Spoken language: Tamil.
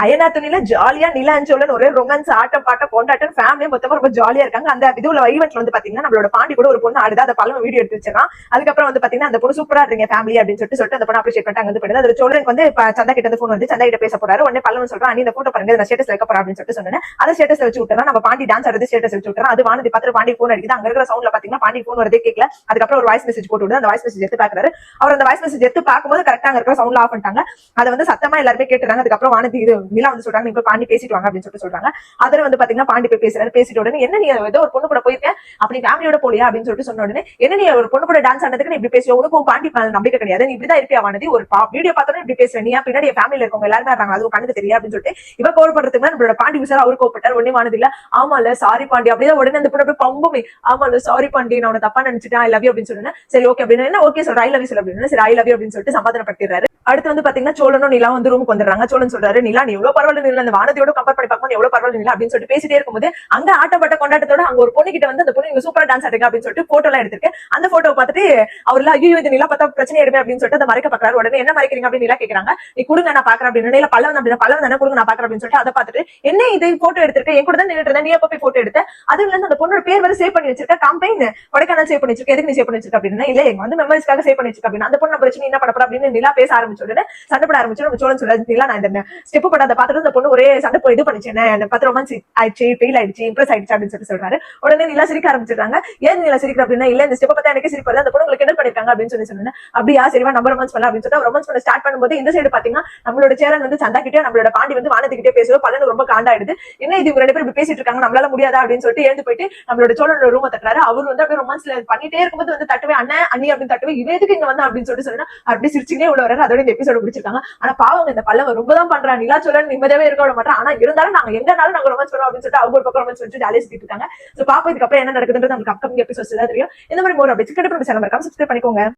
அயனா துணியில ஜாலியா நிலாஞ்சோலன் ஒரே ரொமான்ஸ் ஆட்டம் பாட்டம் கொண்டாட்டம் ஃபேமிலி மொத்தமா ரொம்ப ஜாலியா இருக்காங்க. அந்த இதுல ஈவென்ட்ல வந்து பாத்தீங்கன்னா நம்மளோட பாண்டி கூட ஒரு பொண்ணு ஆடுது, அதை பழம் வீடியோ எடுத்து வச்சிருக்கான். அதுக்கப்புறம் வந்து பாத்தீங்கன்னா அந்த பொண்ணு சூப்பரா இருக்கீங்க ஃபேமிலி அப்படின்னு சொல்லிட்டு அந்த பொண்ணு அப்ரிஷியேட் பண்ணிட்டு அங்க போயிடுது. அது சோழனுக்கு வந்து சந்தா கிட்ட இருந்து போன் வந்து சந்தா கிட்ட பேச போறாரு. உடனே பல்லவன் சொல்றான், நீ இந்த போட்டோ பாருங்க, நான் ஸ்டேட்டஸ் வைக்க போறேன் அப்படின்னு சொல்லிட்டு சொன்னேன். அதை ஸ்டேட்டஸ் வச்சு விட்டுறா. நம்ம பாண்டி டான்ஸ் ஆடுறது ஸ்டேட்டஸ் வச்சு விட்டுறா. அது வானதி பார்த்து பாண்டி போன் அடிக்குது. அங்க இருக்கிற சவுண்ட்ல பாத்தீங்கன்னா பாண்டி போன் வரதே கேட்கல. அதுக்கப்புறம் ஒரு வாய்ஸ் மெசேஜ் போட்டு விடுது. அந்த வாய்ஸ் மெசேஜ் எடுத்து பாக்குறாரு. அவர் அந்த வாய்ஸ் மெசேஜ் எடுத்து பார்க்கும்போது கரெக்டா அங்க இருக்கிற சவுண்ட்ல ஆஃப் பண்ணிட்டாங்க. அதை வந்து சத்தமா எல்லாருமே கேட்டுறாங்க. அதுக்கப்புறம் வானதி இது நிலா வந்து சொல்றாங்க, நீங்க பாண்டி பேசிட்டு வாங்க அப்படின்னு சொல்லிட்டு சொல்றாங்க. அதில் வந்து பாத்தீங்கன்னா பாண்டி போய் பேசுறாரு. பேசிட்டு உடனே என்ன நீ ஏதோ ஒரு பொண்ணு கூட போயிருக்கேன் அப்படி ஃபேமிலியோட போலியா அப்படின்னு சொல்லிட்டு சொன்ன உடனே என்ன நீ ஒரு பொண்ணு கூட டான்ஸ் ஆனதுக்கு நீ இப்படி பேசுவ, உனக்கும் பாண்டி நம்பிக்கை கிடையாது, நீ இப்படிதான் இருப்பியா வானதி, ஒரு வீடியோ பார்த்தோன்னே இப்படி பேசுவேன், நீ பின்னாடி ஃபேமிலியில இருக்கவங்க எல்லாருமே இருக்காங்க, அது கண்ணுக்கு தெரியும் அப்படின்னு சொல்லிட்டு இவ கோவப்படுறதுக்கு நம்மளோட பாண்டி விசார் அவர் கோவப்பட்டார். உடனே வானதி இல்ல ஆமால சாரி பாண்டி அப்படியே உடனே அந்த பொண்ணு பம்புமே ஆமால சாரி பாண்டி நான் உன தப்பா நினைச்சிட்டேன், ஐ லவ் யூ அப்படின்னு சொன்னேன். சரி ஓகே அப்படின்னு என்ன ஓகே சொல்ற ஐ லவ் யூ சொல்ல அப்படின்னு சரி ஐ லவ் யூ அப்படின்னு சொல்லிட்டு சமாதானப்படுத்திடுறாரு. அடுத்து வந்து பாத்தீங்கன்னா சோழனும் நிலா வந்து ரூமுக்கு வந்துடுறாங்க. சோழன் சொல்றாரு, நிலா நீ எவ்வளவு பரவாயில்ல நிலா, அந்த வானதியோட கம்பேர் பண்ணி பார்க்கும்போது எவ்வளவு பரவாயில்ல நிலா அப்படின்னு சொல்லிட்டு பேசிட்டே இருக்கும்போது அங்க ஆட்டப்பட்ட கொண்டாட்டத்தோட அங்க ஒரு பொண்ணு கிட்ட வந்து அந்த பொண்ணு சூப்பரா டான்ஸ் ஆடுங்க அப்படின்னு சொல்லிட்டு போட்டோ எல்லாம் எடுத்திருக்கேன். அந்த போட்டோ பார்த்துட்டு அவர்ல ஐயோ இது நிலா பார்த்தா பிரச்சனை எடுமே அப்படின்னு சொல்லிட்டு அதை மறைக்க பாக்குறாரு. உடனே என்ன மறைக்கிறீங்க அப்படின்னு நிலா கேட்கறாங்க. நீ கொடுங்க நான் பாக்குறேன் அப்படின்னு இல்ல பல்லவன் அப்படின்னா பல்லவன் தானே கொடுங்க நான் பாக்குறேன் அப்படின்னு சொல்லிட்டு அதை பார்த்துட்டு என்ன இது போட்டோ எடுத்திருக்கேன் என் கூட தான் நின்றுட்டு இருந்தேன், நீ எப்ப போய் போட்டோ எடுத்த, அதுல இருந்து அந்த பொண்ணோட பேர் வரை சேவ் பண்ணி வச்சிருக்க, கம்பெயின் கொடைக்கானல் சேவ் பண்ணி வச்சிருக்க, எதுக்கு நீ சேவ் பண்ணி வச்சிருக்க அப்படின்னா இல்ல எங்க வந்து மெமரிஸ்க்காக சேவ் பண்ணி வச்சிருக்க அப்படின்னு அந்த பொண்ணு பிரச்சனை என்ன பண்ண அப்படின்னு நிலா பேச ஆரம்பிச்ச உடனே சண்டை போட ஆரம்பிச்சு. நம்ம சோழன் சொல்றாரு, நிலா நான் இந்த ஸ்டெப் போட அதை பார்த்துட்டு அந்த பொண்ணு ஒரே சண்டை போய் இது பண்ணிச்சு, என்ன பார்த்து ரொமான்ஸ் ஆயிடுச்சு ஃபெயில் ஆயிடுச்சு இம்ப்ரெஸ் ஆயிடுச்சு அப்படின்னு சொல்லிட்டு சொல்றாரு. உடனே நிலா சிரிக்க ஆரம்பிச்சிருக்காங்க. ஏன் நிலா சிரிக்கிற அப்படின்னா இல்ல இந்த ஸ்டெப் பார்த்தா எனக்கு சிரிப்பு வருது, அந்த பொண்ணு உங்களுக்கு என்ன பண்ணிருக்காங்க அப்படின்னு சொல்லி சொன்னேன். அப்படியா சரிவா நம்ம ரொமான்ஸ் பண்ணலாம் அப்படின்னு சொல்லிட்டு ரொமான்ஸ் பண்ண ஸ்டார்ட் பண்ணும்போது இந்த சைடு பாத்தீங்கன்னா நம்மளோட சேரன் வந்து சந்தா கிட்டே நம்மளோட பாண்டி வந்து வானதி கிட்டே பேசுவோம். பலனு ரொம்ப காண்டாயிடுது. என்ன இது ரெண்டு பேரும் இப்படி பேசிட்டு இருக்காங்க நம்மளால முடியாதா அப்படின்னு சொல்லிட்டு எழுந்து போயிட்டு நம்மளோட சோழனோட ரூமை தட்டுறாரு. அவர் வந்து அப்படியே ரொமான்ஸ்ல பண்ணிட்டே இருக்கும்போது வந்து தட்டுவே அண்ணன் அண்ணி அப்படின்னு தட்டுவே இவ எதுக்கு இங்க வந்து அப்படின்னு சொல்லிட்டு சொன்னா அப்படி சிரிச்சுனே உள்ள வர்றாரு. அதோட இந்த எபிசோட முடிச்சிருக்காங்க. ஆனா பாவங்க இந்த பல்லவ ரொம்ப தான் பண்றாங்க. நிலா சோழன் நிம்மதியாவே இருக்க விட மாட்டான். ஆனா இருந்தாலும் நாங்க எங்கனாலும் நாங்க ரொமான்ஸ் பண்ணுவோம் அப்படின்னு சொல்லிட்டு அவங்க ஒரு பக்கம் ரொமான்ஸ் பண்ணிட்டு ஜாலியா சுத்திட்டு இருக்காங்க. சோ பாப்போம் இதுக்கப்புறம் என்ன நடக்குதுன்றது நமக்கு அப்கமிங் எபிசோட்ஸ் தான் தெரியும். இந்த மாதிரி மோர் அப்படி சப்ஸ்கிரைப் பண்ணிக்கோங்க.